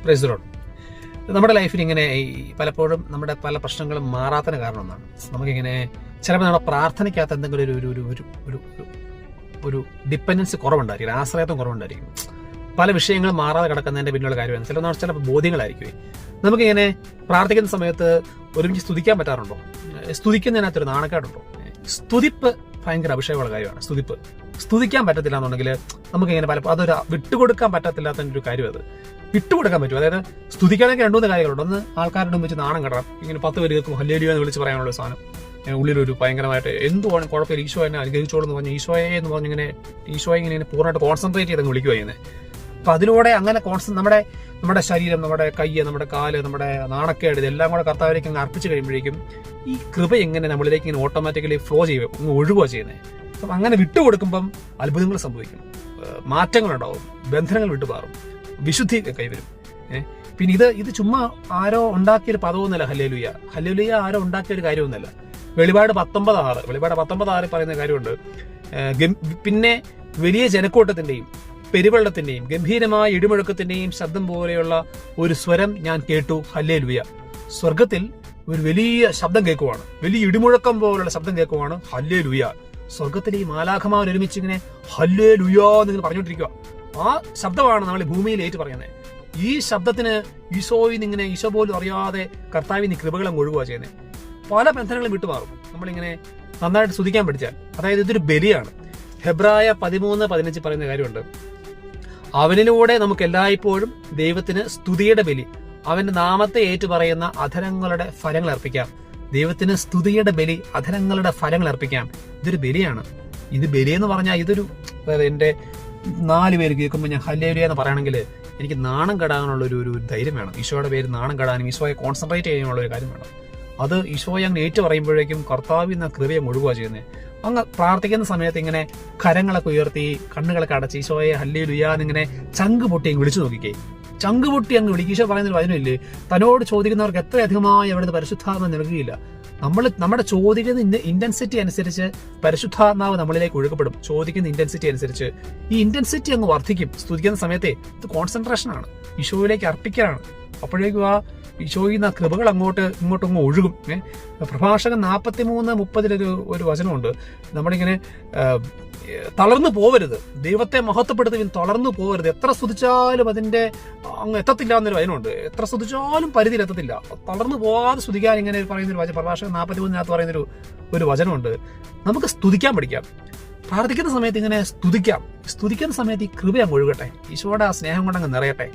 Praise the Lord. നമ്മുടെ ലൈഫിൽ ഇങ്ങനെ പലപ്പോഴും നമ്മുടെ പല പ്രശ്നങ്ങളും മാറാത്തതിന് കാരണം ഒന്നാണ് നമുക്കിങ്ങനെ ചിലപ്പോൾ നമ്മുടെ പ്രാർത്ഥനയ്ക്കകത്ത് എന്തെങ്കിലും ഒരു ഒരു ഒരു ഒരു ഒരു ഡിപ്പെൻഡൻസി കുറവുണ്ടായിരിക്കും, ആശ്രയത്വം കുറവുണ്ടായിരിക്കും. പല വിഷയങ്ങളും മാറാതെ കിടക്കുന്നതിന്റെ പിന്നിലുള്ള കാര്യമാണ് ചില ബോധ്യങ്ങളായിരിക്കും. നമുക്കിങ്ങനെ പ്രാർത്ഥിക്കുന്ന സമയത്ത് ഒരുമിച്ച് സ്തുതിക്കാൻ പറ്റാറുണ്ടോ? സ്തുതിക്കുന്നതിനകത്തൊരു നാണക്കേടുണ്ടോ? സ്തുതിപ്പ് ഭയങ്കര അഭിഷേകമുള്ള കാര്യമാണ്. സ്തുതിക്കാൻ പറ്റത്തില്ല എന്നുണ്ടെങ്കിൽ നമുക്കിങ്ങനെ പലപ്പോൾ അതൊരു വിട്ടുകൊടുക്കാൻ പറ്റത്തില്ലാത്ത ഒരു കാര്യം. അത് വിട്ടുകൊടുക്കാൻ പറ്റും. അതായത് സ്തുതിക്കാനൊക്കെ 2-3 കാര്യങ്ങളുണ്ട്. ഒന്ന്, ആൾക്കാരുടെ വെച്ച് നാണം കെടാം. ഇങ്ങനെ 10 പേര് കേൾക്കും ഹല്ലേലൂയ എന്ന് വിളിച്ച് പറയാനുള്ള സാധനം ഉള്ളിലൊരു ഭയങ്കരമായിട്ട് എന്തുവാണ് കുഴപ്പമില്ല, ഈശോ എന്നെ അനുഗ്രഹിച്ചോളൂ എന്ന് പറഞ്ഞ് ഈശോയെ എന്ന് പറഞ്ഞിങ്ങനെ ഈശോയെ ഇങ്ങനെ പൂർണ്ണമായിട്ട് കോൺസെൻട്രേറ്റ് ചെയ്ത് വിളിക്കുക ചെയ്യുന്നത്. അപ്പൊ അതിലൂടെ അങ്ങനെ നമ്മുടെ ശരീരം, നമ്മുടെ കയ്യ്, നമ്മുടെ കാല്, നമ്മുടെ നാണക്കേട് ഇതെല്ലാം കൂടെ കർത്താവിലേക്ക് അങ്ങ് അർപ്പിച്ച് കഴിയുമ്പോഴേക്കും ഈ കൃപ എങ്ങനെ നമ്മളിലേക്ക് ഇങ്ങനെ ഓട്ടോമാറ്റിക്കലി ഫ്ലോ ചെയ്യും, അങ്ങ് ഒഴുകുക ചെയ്യുന്നത്. അപ്പം അങ്ങനെ വിട്ടുകൊടുക്കുമ്പം അത്ഭുതങ്ങൾ സംഭവിക്കും, മാറ്റങ്ങളുണ്ടാവും, ബന്ധനങ്ങൾ വിട്ടുമാറും, വിശുദ്ധി കൈവരും. പിന്നെ ഇത് ചുമ്മാ ആരോ ഉണ്ടാക്കിയൊരു പദമൊന്നുമല്ല. ഹല്ലേലൂയ ആരോ ഉണ്ടാക്കിയൊരു കാര്യമൊന്നുമല്ല. വെളിപാട് 19:6 പറയുന്ന കാര്യമുണ്ട്. പിന്നെ വലിയ ജനക്കൂട്ടത്തിന്റെയും പെരുവെള്ളത്തിന്റെയും ഗംഭീരമായ ഇടിമുഴക്കത്തിന്റെയും ശബ്ദം പോലെയുള്ള ഒരു സ്വരം ഞാൻ കേട്ടു, ഹല്ലേലൂയ. സ്വർഗത്തിൽ ഒരു വലിയ ശബ്ദം കേൾക്കുവാണ്, വലിയ ഇടിമുഴക്കം പോലുള്ള ശബ്ദം കേൾക്കുവാണ്, ഹല്ലേലൂയ. സ്വർഗത്തിൽ ഈ മാലാഖമാർ ഒരുമിച്ച് ഇങ്ങനെ ഹല്ലേലൂയ എന്ന് പറഞ്ഞുകൊണ്ടിരിക്കുക. ആ ശബ്ദമാണ് നമ്മൾ ഭൂമിയിൽ ഏറ്റു പറയുന്നത്. ഈ ശബ്ദത്തിന് ഈശോ പോലും അറിയാതെ കർത്താവിന് കൃപകളും ഒഴുകുക ചെയ്യുന്നത്. പല ബന്ധനങ്ങളും വിട്ടുമാറും നമ്മളിങ്ങനെ നന്നായിട്ട് സ്തുതിക്കാൻ പഠിച്ചാൽ. അതായത് ഇതൊരു ബലിയാണ്. ഹെബ്രായ 13:15 പറയുന്ന കാര്യമുണ്ട്, അവനിലൂടെ നമുക്ക് എല്ലായ്പ്പോഴും ദൈവത്തിന് സ്തുതിയുടെ ബലി, അവന്റെ നാമത്തെ ഏറ്റുപറയുന്ന അധരങ്ങളുടെ ഫലങ്ങൾ അർപ്പിക്കാം. ദൈവത്തിന് സ്തുതിയുടെ ബലി, അധരങ്ങളുടെ ഫലങ്ങൾ അർപ്പിക്കാം. ഇതൊരു ബലിയാണ്. ഇത് ബലി എന്ന് പറഞ്ഞാൽ ഇതൊരു, എന്റെ 4 പേര് കേൾക്കുമ്പോൾ ഞാൻ ഹല്ലേലൂയ എന്ന് പറയുകയാണെങ്കിൽ എനിക്ക് നാണം കെടാനുള്ള ഒരു ധൈര്യം വേണം. ഈശോയുടെ പേര് നാണം കെടാനും ഈശോയെ കോൺസെൻട്രേറ്റ് ചെയ്യാനുള്ള ഒരു കാര്യം വേണം. അത് ഈശോയെ അങ്ങ് ഏറ്റു പറയുമ്പോഴേക്കും കർത്താവിൽ നിന്ന് കൃപയെ മുഴുകുക ചെയ്യുന്നത്. അങ്ങ് പ്രാർത്ഥിക്കുന്ന സമയത്ത് ഇങ്ങനെ കരങ്ങളൊക്കെ ഉയർത്തി കണ്ണുകളൊക്കെ അടച്ച് ഈശോയെ ഹല്ലേലൂയ എന്നിങ്ങനെ ചങ്ക് പൊട്ടി അങ്ങ് വിളിച്ചു നോക്കിക്കേ. ചങ്ക് പൊട്ടി അങ്ങ് വിളിക്കുക. ഈശോ പറയുന്നൊരു വചനമില്ലേ, തന്നോട് ചോദിക്കുന്നവർക്ക് എത്രയധികമായി അവിടുന്ന് പരിശുദ്ധാത്മ നൽകുകയില്ല. നമ്മുടെ ചോദിക്കുന്ന ഇന്റൻസിറ്റി അനുസരിച്ച് പരിശുദ്ധാത്മാവ് നമ്മളിലേക്ക് ഒഴുകപ്പെടും. ചോദിക്കുന്ന ഇന്റൻസിറ്റി അനുസരിച്ച് ഈ ഇന്റൻസിറ്റി അങ്ങ് വർദ്ധിക്കും. സ്തുതിക്കുന്ന സമയത്തെ ഇത് കോൺസെൻട്രേഷൻ ആണ്, ഈശോയിലേക്ക് അർപ്പിക്കലാണ്. അപ്പോഴേക്കും ആ ഈശോയിൽ നിന്ന് കൃപകൾ ഇങ്ങോട്ടങ്ങ് ഒഴുകും. പ്രഭാഷകൻ 43:30 ഒരു വചനമുണ്ട്. നമ്മളിങ്ങനെ തളർന്നു പോവരുത്, ദൈവത്തെ മഹത്വപ്പെടുത്തുവിൻ, തളർന്നു പോവരുത്. എത്ര സ്തുതിച്ചാലും അതിന്റെ അങ്ങ് എത്തത്തില്ല എന്നൊരു വചനമുണ്ട്. എത്ര സ്തുതിച്ചാലും പരിധിയിൽ എത്തത്തില്ല. തളർന്നു പോകാതെ സ്തുതിക്കാൻ ഇങ്ങനെ പറയുന്നൊരു വചനം പ്രഭാഷകൻ 43 പറയുന്നൊരു വചനമുണ്ട്. നമുക്ക് സ്തുതിക്കാൻ പഠിക്കാം. പ്രാർത്ഥിക്കുന്ന സമയത്ത് ഇങ്ങനെ സ്തുതിക്കാം. സ്തുതിക്കുന്ന സമയത്ത് ഈ കൃപ അങ്ങ് ഒഴുകട്ടെ, ഈശോയുടെ ആ സ്നേഹം കൊണ്ടങ്ങ് നിറയട്ടെ.